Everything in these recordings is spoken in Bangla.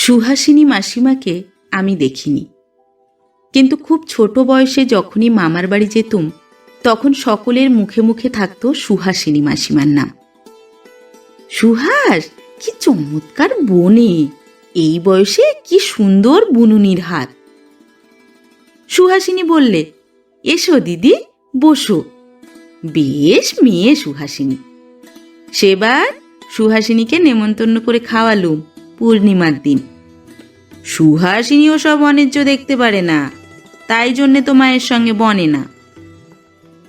সুহাসিনী মাসিমাকে আমি দেখিনি, কিন্তু খুব ছোট বয়সে যখনই মামার বাড়ি যেতুম তখন সকলের মুখে মুখে থাকত সুহাসিনী মাসিমার নাম। সুহাস, কি চমৎকার বনে, এই বয়সে কি সুন্দর বুনুনির হাত। সুহাসিনী বললে, এসো দিদি, বসো। বেশ মেয়ে সুহাসিনী। সেবার সুহাসিনীকে নেমন্তন্ন করে খাওয়ালুম পূর্ণিমার দিন। সুহাসিনী ওসব অন্যায্য দেখতে পারে না, তাই জন্যে তো মায়ের সঙ্গে বনে না।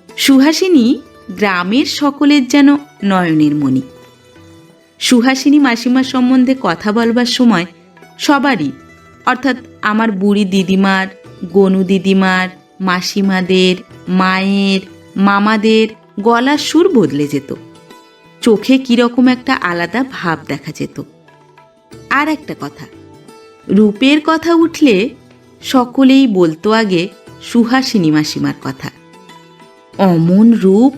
সুহাসিনী গ্রামের সকলের যেন নয়নের মণি। সুহাসিনী মাসিমার সম্বন্ধে কথা বলবার সময় সবারই, অর্থাৎ আমার বুড়ি দিদিমার, গনু দিদিমার, মাসিমাদের, মায়ের, মামাদের গলার সুর বদলে যেত। চোখে কিরকম একটা আলাদা ভাব দেখা যেত। আর একটা কথা, রূপের কথা উঠলে সকলেই বলতো আগে সুহাসিনী মাসিমার কথা। অমন রূপ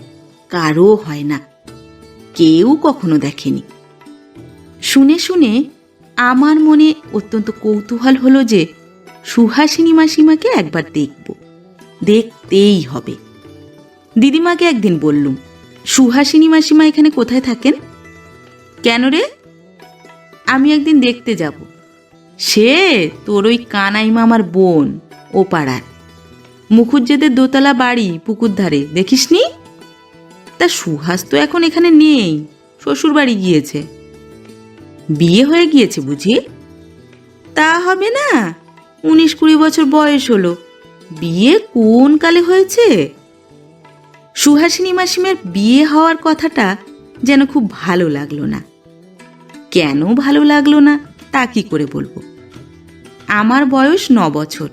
কারও হয় না, কেউ কখনো দেখেনি। শুনে শুনে আমার মনে অত্যন্ত কৌতূহল হলো যে সুহাসিনী মাসিমাকে একবার দেখব, দেখতেই হবে। দিদিমাকে একদিন বললুম, সুহাসিনী মাসিমা এখানে কোথায় থাকেন? কেন রে? আমি একদিন দেখতে যাব। সে তোর ওই কানাই মামার বোন, ও পাড়ার মুখুজ্জেদের দোতলা বাড়ি, পুকুর ধারে, দেখিসনি? তা সুহাস তো এখন এখানে নেই, শ্বশুর বাড়ি গিয়েছে। বিয়ে হয়ে গিয়েছে বুঝি? তা হবে না, 19-20 বছর বয়স হলো। বিয়ে কোন কালে হয়েছে? সুহাসিনী মাসিমার বিয়ে হওয়ার কথাটা যেন খুব ভালো লাগলো না। কেন ভালো লাগলো না তা কি করে বলবো? আমার বয়স 9 বছর,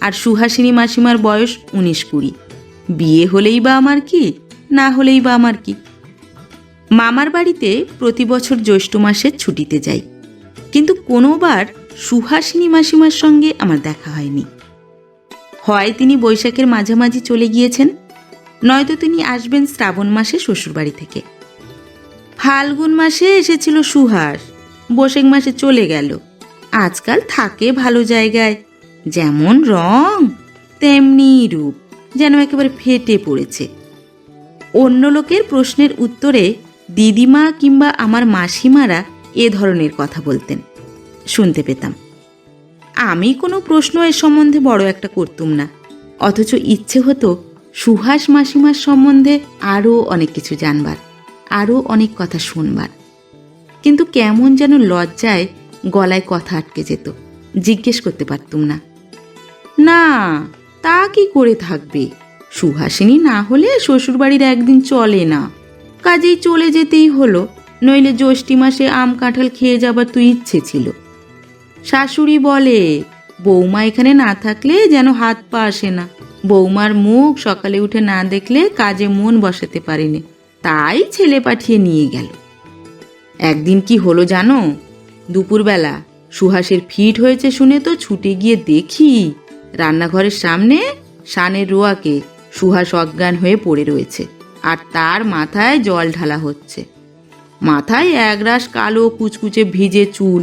আর সুহাসিনী মাসিমার বয়স 19-20। বিয়ে হলেই বা আমার কি, না হলেই বা আমার কি? মামার বাড়িতে প্রতি বছর জ্যৈষ্ঠ মাসের ছুটিতে যাই, কিন্তু কোনোবার সুহাসিনী মাসিমার সঙ্গে আমার দেখা হয়নি। হয় তিনি বৈশাখের মাঝামাঝি চলে গিয়েছেন, নয়তো তিনি আসবেন শ্রাবণ মাসে শ্বশুরবাড়ি থেকে। ফাল্গুন মাসে এসেছিল সুহাস, বৈশাখ মাসে চলে গেল। আজকাল থাকে ভালো জায়গায়, যেমন রং তেমনি রূপ, যেন একেবারে ফেটে পড়েছে। অন্য লোকের প্রশ্নের উত্তরে দিদিমা কিংবা আমার মাসিমারা এ ধরনের কথা বলতেন, শুনতে পেতাম। আমি কোনো প্রশ্ন এ সম্বন্ধে বড় একটা করতুম না, অথচ ইচ্ছে হতো সুহাস মাসিমার সম্বন্ধে আরও অনেক কিছু জানবার, আরও অনেক কথা শুনবার। কিন্তু কেমন যেন লজ্জায় গলায় কথা আটকে যেত, জিজ্ঞেস করতে পারতুম না। না, তা কি করে থাকবে? সুহাসিনী না হলে শ্বশুরবাড়ির একদিন চলে না, কাজেই চলে যেতেই হলো, নইলে জ্যৈষ্ঠী মাসে আম কাঁঠাল খেয়ে যাবার তো ইচ্ছে ছিল। শাশুড়ি বলে, বৌমা এখানে না থাকলে যেন হাত পা আসে না, বৌমার মুখ সকালে উঠে না দেখলে কাজে মন বসাতে পারেনি, তাই ছেলে পাঠিয়ে নিয়ে গেল। একদিন কি হলো জানো? দুপুরবেলা সুহাসের ফিট হয়েছে শুনে তো ছুটে গিয়ে দেখি রান্নাঘরের সামনে শানের রোয়াকে সুহাস অজ্ঞান হয়ে পড়ে রয়েছে, আর তার মাথায় জল ঢালা হচ্ছে। মাথায় একরাশ কালো কুচকুচে ভিজে চুল,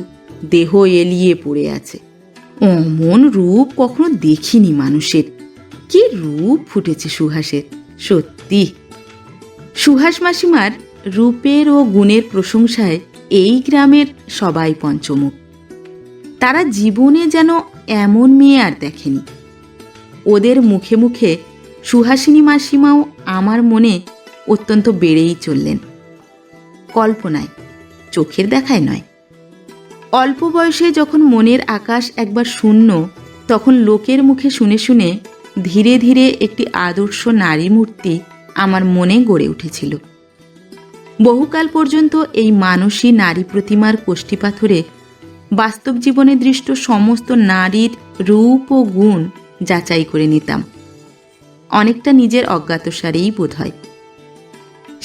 দেহ এলিয়ে পড়ে আছে। অমন রূপ কখনো দেখিনি মানুষের। কি রূপ ফুটেছে সুহাসের, সত্যি। সুহাস মাসিমার রূপের ও গুণের প্রশংসায় এই গ্রামের সবাই পঞ্চমুখ। তারা জীবনে যেন এমন মেয়ে আর দেখেনি। ওদের মুখে মুখে সুহাসিনী মাসিমাও আমার মনে অত্যন্ত বেড়েই চললেন, কল্পনায়, চোখের দেখায় নয়। অল্প বয়সে যখন মনের আকাশ একবার শূন্য, তখন লোকের মুখে শুনে শুনে ধীরে ধীরে একটি আদর্শ নারী মূর্তি আমার মনে গড়ে উঠেছিল। বহুকাল পর্যন্ত এই মানসী নারী প্রতিমার কোষ্ঠীপাথরে বাস্তব জীবনে দৃষ্ট সমস্ত নারীর রূপ ও গুণ যাচাই করে নিতাম, অনেকটা নিজের অজ্ঞাতসারেই বোধ হয়।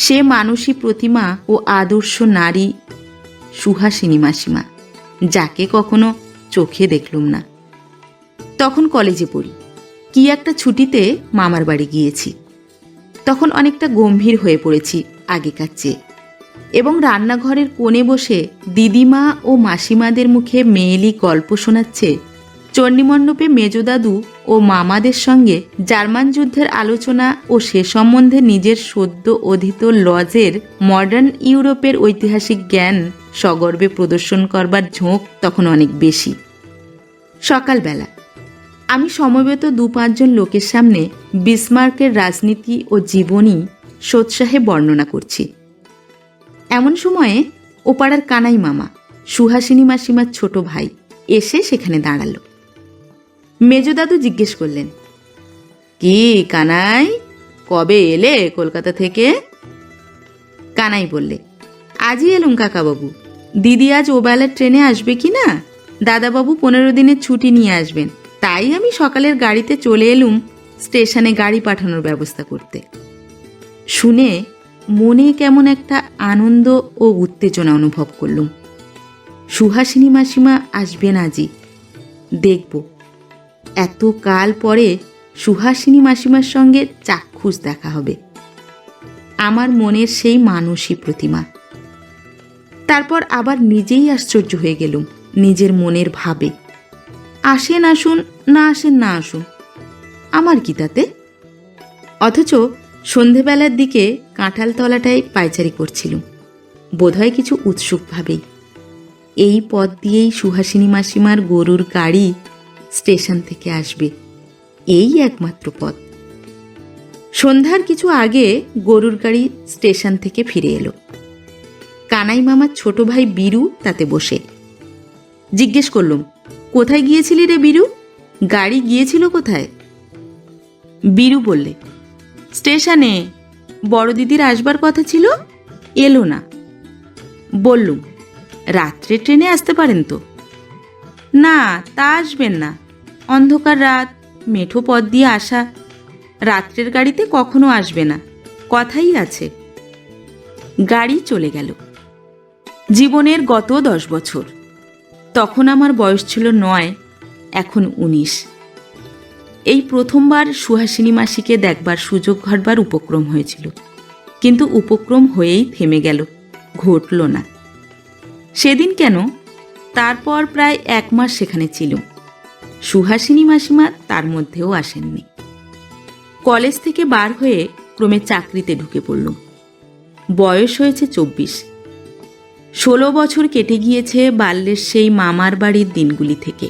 সে মানসী প্রতিমা ও আদর্শ নারী সুহাসিনী মাসিমা, যাকে কখনো চোখে দেখলুম না। তখন কলেজে পড়ি, কি একটা ছুটিতে মামার বাড়ি গিয়েছি। তখন অনেকটা গম্ভীর হয়ে পড়েছি আগেকার চেয়ে। এবং রান্নাঘরের কোণে বসে দিদিমা ও মাসিমাদের মুখে মেয়েলি গল্প শোনাচ্ছে চণ্ডীমণ্ডপে মেজদাদু ও মামাদের সঙ্গে জার্মান যুদ্ধের আলোচনা ও সে সম্বন্ধে নিজের সদ্য অধীত লজের মডার্ন ইউরোপের ঐতিহাসিক জ্ঞান সগর্বে প্রদর্শন করবার ঝোঁক তখন অনেক বেশি। সকালবেলা আমি সমবেত ২-৫ জন লোকের সামনে বিসমার্কের রাজনীতি ও জীবনী সোৎসাহে বর্ণনা করছি। এমন সময়ে ওপাড়ার কানাই মামা, সুহাসিনী মাসিমার ছোট ভাই, এসে সেখানে দাঁড়ালো। মেজদাদু জিজ্ঞেস করলেন, কি কানাই, কবে এলে কলকাতা থেকে? কানাই বললে, আজই এলুম কাকাবাবু। দিদি আজ ওবেলার ট্রেনে আসবে কি না, দাদাবাবু 15 দিনের ছুটি নিয়ে আসবেন, তাই আমি সকালের গাড়িতে চলে এলুম স্টেশনে গাড়ি পাঠানোর ব্যবস্থা করতে। শুনে মনে কেমন একটা আনন্দ ও উত্তেজনা অনুভব করলুম। সুহাসিনী মাসিমা আসবেন আজই, দেখব। এত কাল পরে সুহাসিনী মাসিমার সঙ্গে চাক্ষুষ দেখা হবে। আমার মনের সেই মানসী প্রতিমা। তারপর আবার নিজেই আশ্চর্য হয়ে গেলুম নিজের মনের ভাবে। আসেন আসুন, না আসেন না আসুন, আমার কি তাতে? অথচ সন্ধেবেলার দিকে কাঁঠালতলাটায় পায়চারি করছিলুম, বোধহয় কিছু উৎসুকভাবেই। এই পথ দিয়েই সুহাসিনী মাসিমার গরুর গাড়ি স্টেশন থেকে আসবে, এই একমাত্র পথ। সন্ধ্যার কিছু আগে গরুর গাড়ি স্টেশন থেকে ফিরে এলো। কানাই মামার ছোট ভাই বীরু তাতে বসে। জিজ্ঞেস করলুম, কোথায় গিয়েছিলি রে বীরু, গাড়ি গিয়েছিল কোথায়? বীরু বললে, স্টেশনে, বড় দিদির আসবার কথা ছিল, এলো না। বললুম, রাত্রে ট্রেনে আসতে পারেন তো? না, তা আসবেন না, অন্ধকার রাত, মেঠো পথ দিয়ে আসা, রাত্রের গাড়িতে কখনো আসবে না, কথাই আছে। গাড়ি চলে গেল। জীবনের গত 10 বছর। তখন আমার বয়স ছিল 9, এখন 19। এই প্রথমবার সুহাসিনী মাসিকে দেখবার সুযোগ ঘটবার উপক্রম হয়েছিল, কিন্তু উপক্রম হয়েই থেমে গেল, ঘটল না। সেদিন কেন, তারপর প্রায় 1 মাস সেখানে ছিল। সুহাসিনী মাসিমা তার মধ্যেও আসেননি। কলেজ থেকে বার হয়ে ক্রমে চাকরিতে ঢুকে পড়লুম। বয়স হয়েছে 24। 16 বছর কেটে গিয়েছে বাল্যের সেই মামার বাড়ির দিনগুলি থেকে।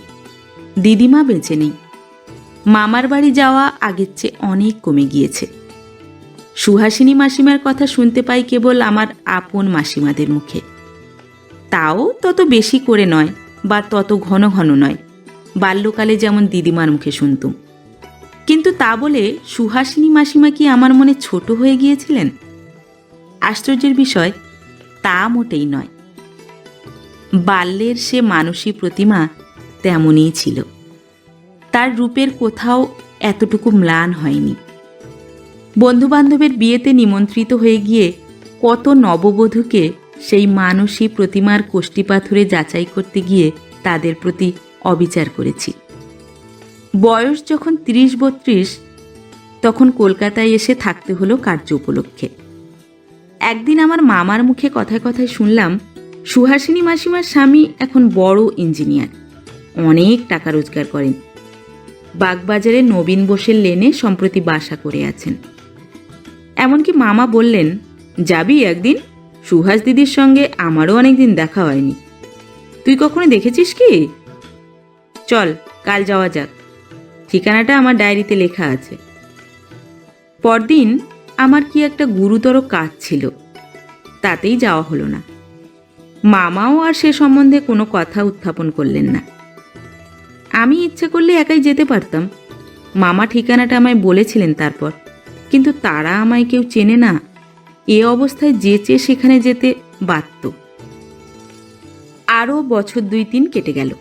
দিদিমা বেঁচে নেই। মামার বাড়ি যাওয়া আগের চেয়ে অনেক কমে গিয়েছে। সুহাসিনী মাসিমার কথা শুনতে পাই কেবল আমার আপন মাসিমাদের মুখে, তাও তত বেশি করে নয় বা তত ঘন ঘন নয়, বাল্যকালে যেমন দিদিমার মুখে শুনতুম। কিন্তু তা বলে সুহাসিনী মাসিমা কি আমার মনে ছোট হয়ে গিয়েছিলেন? আশ্চর্যের বিষয়, তা মোটেই নয়। বাল্যের সে মানসী প্রতিমা তেমনই ছিল। তার রূপের কোথাও এতটুকু ম্লান হয়নি। বন্ধুবান্ধবের বিয়েতে নিমন্ত্রিত হয়ে গিয়ে কত নববধূকে সেই মানসী প্রতিমার কোষ্ঠীপাথরে যাচাই করতে গিয়ে তাদের প্রতি অবিচার করেছি। বয়স যখন 30-32, তখন কলকাতায় এসে থাকতে হলো কার্য উপলক্ষে। একদিন আমার মামার মুখে কথায় কথায় শুনলাম, সুহাসিনী মাসিমার স্বামী এখন বড় ইঞ্জিনিয়ার, অনেক টাকা রোজগার করেন। বাগবাজারে নবীন বোসের লেনে সম্প্রতি বাসা করে আছেন। এমনকি মামা বললেন, যাবি একদিন? সুহাস দিদির সঙ্গে আমারও অনেকদিন দেখা হয়নি, তুই কখনো দেখেছিস কি? চল, কাল যাওয়া যাক, ঠিকানাটা আমার ডায়েরিতে লেখা আছে। পরদিন আমার কি একটা গুরুতর কাজ ছিল, তাতেই যাওয়া হলো না। মামাও আর সে সম্বন্ধে কোনো কথা উত্থাপন করলেন না। আমি ইচ্ছে করলে একাই যেতে পারতাম, মামা ঠিকানাটা আমায় বলেছিলেন তারপর, কিন্তু তারা আমায় কেউ চেনে না, এ অবস্থায় যেচে সেখানে যেতে বাধ্য। আরও বছর 2-3 কেটে গেল।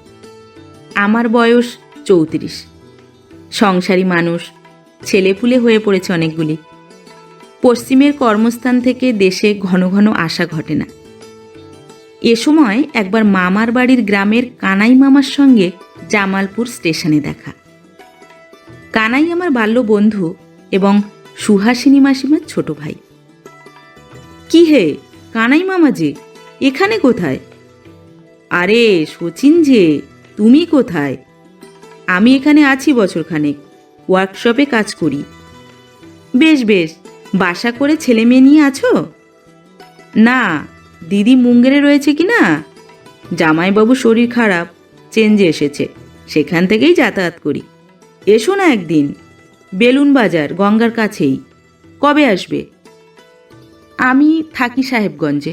আমার বয়স 34। সংসারী মানুষ, ছেলেপুলে হয়ে পড়েছে অনেকগুলি। পশ্চিমের কর্মস্থান থেকে দেশে ঘন ঘন আসা ঘটে না। এ সময় একবার মামার বাড়ির গ্রামের কানাই মামার সঙ্গে জামালপুর স্টেশনে দেখা। কানাই আমার বাল্য বন্ধু এবং সুহাসিনী মাসিমার ছোট ভাই। কি হে, কানাই মামা যে, এখানে কোথায়? আরে শচীন যে, তুমি কোথায়? আমি এখানে আছি বছরখানেক, ওয়ার্কশপে কাজ করি। বেশ বেশ, বাসা করে ছেলে মেয়ে নিয়ে আছো? না, দিদি মুঙ্গেরে রয়েছে কি না, জামাইবাবু শরীর খারাপ, চেঞ্জে এসেছে, সেখান থেকেই যাতায়াত করি। এসো না একদিন, বেলুন বাজার গঙ্গার কাছেই। কবে আসবে? আমি থাকি সাহেবগঞ্জে,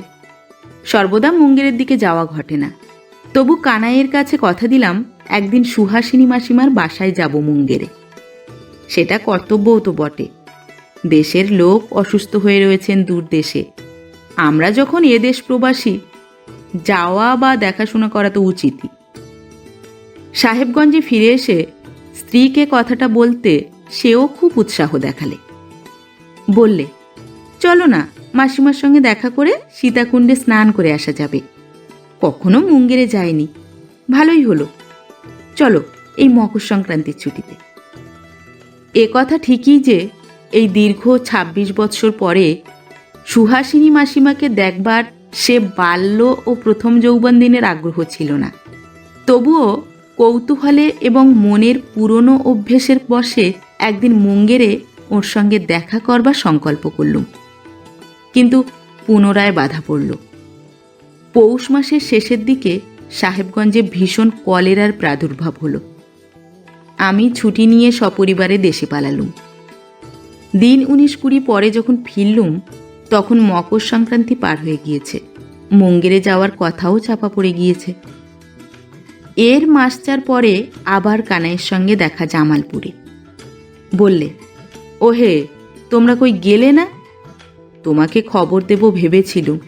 সর্বদা মুঙ্গেরের দিকে যাওয়া ঘটে না। তবু কানাইয়ের কাছে কথা দিলাম একদিন সুহাসিনী মাসিমার বাসায় যাব মুঙ্গেরে। সেটা কর্তব্যও তো বটে। দেশের লোক অসুস্থ হয়ে রয়েছেন দূর দেশে, আমরা যখন এ দেশ প্রবাসী, যাওয়া বা দেখাশোনা করা তো উচিতই। সাহেবগঞ্জে ফিরে এসে স্ত্রীকে কথাটা বলতে সেও খুব উৎসাহ দেখালে। বললে, চলো না, মাসিমার সঙ্গে দেখা করে সীতাকুণ্ডে স্নান করে আসা যাবে। কখনো মুঙ্গেরে যায়নি, ভালোই হলো, চলো এই মকর সংক্রান্তির ছুটিতে। এ কথা ঠিকই যে এই দীর্ঘ ২৬ বৎসর পরে সুহাসিনী মাসিমাকে দেখবার সে বাল্য ও প্রথম যৌবন দিনের আগ্রহ ছিল না। তবুও কৌতূহলে এবং মনের পুরনো অভ্যেসের বশে একদিন মুঙ্গেরে ওর সঙ্গে দেখা করবার সংকল্প করলুম। কিন্তু পুনরায় বাধা পড়ল। পৌষ মাসের শেষের দিকে সাহেবগঞ্জে ভীষণ কলেরার প্রাদুর্ভাব হলো। আমি ছুটি নিয়ে সপরিবারে দেশে পালালুম। দিন ১৯-২০ পরে যখন ফিরলুম, তখন মকর সংক্রান্তি পার হয়ে গিয়েছে, মুঙ্গেরে যাওয়ার কথাও চাপা পড়ে গিয়েছে। এর মাস ৪ পরে আবার কানাইয়ের সঙ্গে দেখা জামালপুরে। বললে, ওহে, তোমরা কই গেলে না? তোমাকে খবর দেব ভেবেছিলুম,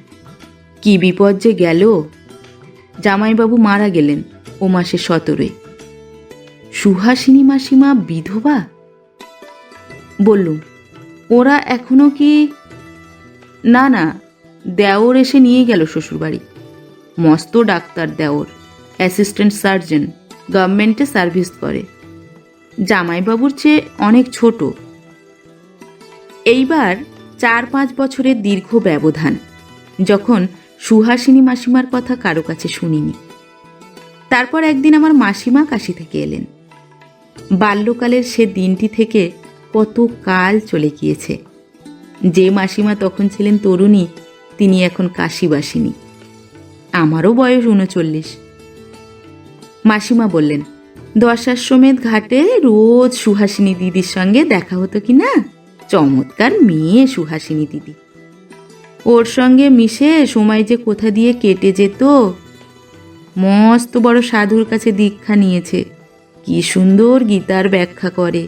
কি বিপদ যে গেল। জামাইবাবু মারা গেলেন ও মাসে ১৭। সুহাসিনী মাসিমা বিধবা? বললুম, ওরা এখনো কি? না না, দেওর এসে নিয়ে গেল শ্বশুরবাড়ি। মস্ত ডাক্তার দেওর, অ্যাসিস্ট্যান্ট সার্জন, গভর্নমেন্টে সার্ভিস করে। জামাইবাবুর চেয়ে অনেক ছোট। এইবার ৪-৫ বছরের দীর্ঘ ব্যবধান, যখন সুহাসিনী মাসিমার কথা কারো কাছে শুনিনি। তারপর একদিন আমার মাসিমা কাশি থেকে এলেন। বাল্যকালের সে দিনটি থেকে কত কাল চলে গিয়েছে। যে মাসিমা তখন ছিলেন তরুণী, তিনি এখন কাশীবাসিনী। আমারও বয়স ৩৯। মাসিমা বললেন, দশাশ্বমেধ ঘাটে রোজ সুহাসিনী দিদির সঙ্গে দেখা হতো কি না? চমৎকার মেয়ে সুহাসিনী দিদি, ওর সঙ্গে মিশে সময় যে কোথা দিয়ে কেটে যেত। মস্ত বড় সাধুর কাছে দীক্ষা নিয়েছে, কি সুন্দর গীতার ব্যাখ্যা করে।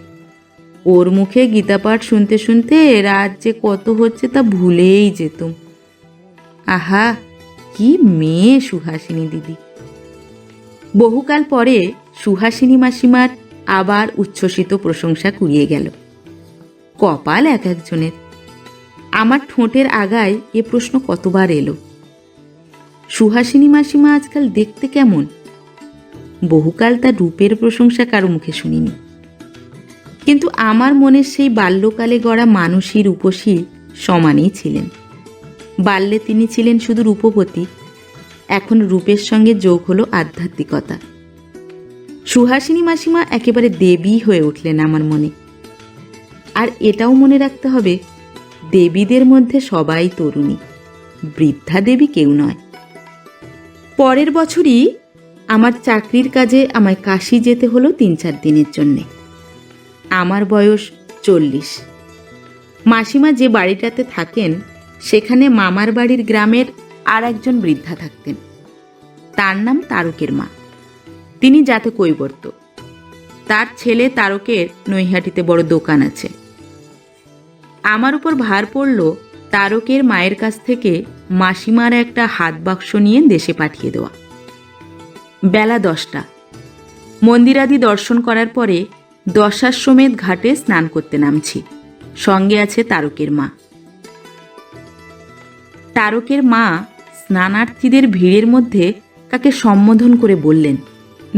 ওর মুখে গীতা পাঠ শুনতে শুনতে রাত যে কত হচ্ছে তা ভুলেই যেতুম। আহা, কি মেয়ে সুহাসিনী দিদি! বহুকাল পরে সুহাসিনী মাসিমার আবার উচ্ছ্বসিত প্রশংসা কুড়িয়ে গেল। কপাল এক একজনের। আমার ঠোঁটের আগায় এ প্রশ্ন কতবার এলো, সুহাসিনী মাসিমা আজকাল দেখতে কেমন? বহুকাল তার রূপের প্রশংসা কারো মুখে শুনিনি। কিন্তু আমার মনের সেই বাল্যকালে গড়া মানসী রূপসী সমানই ছিলেন। বাল্যে তিনি ছিলেন শুধু রূপবতী, এখন রূপের সঙ্গে যোগ হলো আধ্যাত্মিকতা। সুহাসিনী মাসিমা একেবারে দেবী হয়ে উঠলেন আমার মনে। আর এটাও মনে রাখতে হবে, দেবীদের মধ্যে সবাই তরুণী, বৃদ্ধা দেবী কেউ নয়। পরের বছরই আমার চাকরির কাজে আমায় কাশী যেতে হলো ৩-৪ দিনের জন্যে। আমার বয়স ৪০। মাসিমা যে বাড়িটাতে থাকেন, সেখানে মামার বাড়ির গ্রামের আর একজন বৃদ্ধা থাকতেন। তার নাম তারকের মা। তিনি যাতে কৈবর্ত। তার ছেলে তারকের নৈহাটিতে বড় দোকান আছে। আমার উপর ভার পড়ল তারকের মায়ের কাছ থেকে মাসিমার একটা হাত বাক্স নিয়ে দেশে পাঠিয়ে দেওয়া। বেলা ১০টা। মন্দিরাদি দর্শন করার পরে দশাশ্বমেধ ঘাটে স্নান করতে নামছি। সঙ্গে আছে তারকের মা। তারকের মা স্নানার্থীদের ভিড়ের মধ্যে কাকে সম্বোধন করে বললেন,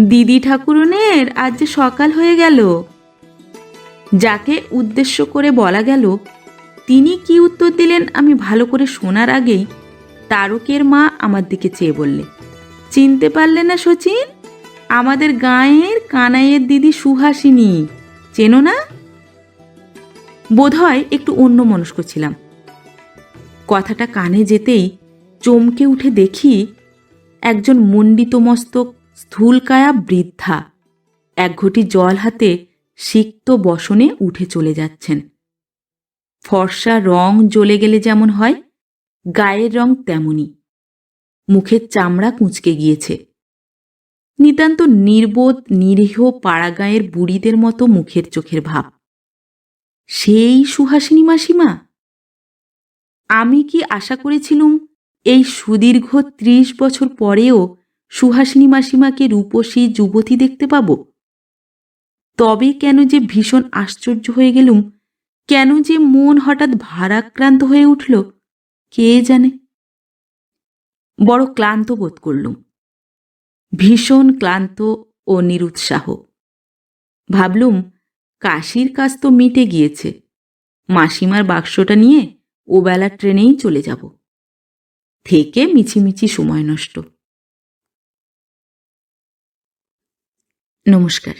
দিদি ঠাকুরনের আজ যে সকাল হয়ে গেল। যাকে উদ্দেশ্য করে বলা গেল, তিনি কি উত্তর দিলেন আমি ভালো করে শোনার আগেই তারকের মা আমার দিকে চেয়ে বললে, চিনতে পারলে না শচীন? আমাদের গাঁয়ের কানাইয়ের দিদি সুহাসিনী, চেনো না? বোধহয় একটু অন্যমনস্ক ছিলাম। কথাটা কানে যেতেই চমকে উঠে দেখি একজন মণ্ডিত মস্তক স্থূলকায়া বৃদ্ধা এক ঘটি জল হাতে সিক্ত বসনে উঠে চলে যাচ্ছেন। ফর্সা রং জ্বলে গেলে যেমন হয়, গায়ের রং তেমনি। মুখের চামড়া কুঁচকে গিয়েছে। নিতান্ত নির্বোধ নিরীহ পাড়াগাঁয়ের বুড়িদের মতো মুখের চোখের ভাব। সেই সুহাসিনী মাসিমা? আমি কি আশা করেছিলুম এই সুদীর্ঘ ৩০ বছর পরেও সুহাসিনী মাসিমাকে রূপসী যুবতী দেখতে পাব? তবে কেন যে ভীষণ আশ্চর্য হয়ে গেলুম, কেন যে মন হঠাৎ ভারাক্রান্ত হয়ে উঠল, কে জানে। বড় ক্লান্ত বোধ করলুম, ভীষণ ক্লান্ত ও নিরুৎসাহ। ভাবলুম কাশির কাজ তো মিটে গিয়েছে, মাসিমার বাক্সটা নিয়ে ওবেলার ট্রেনেই চলে যাব। থেকে মিছিমিছি সময় নষ্ট। নমস্কার।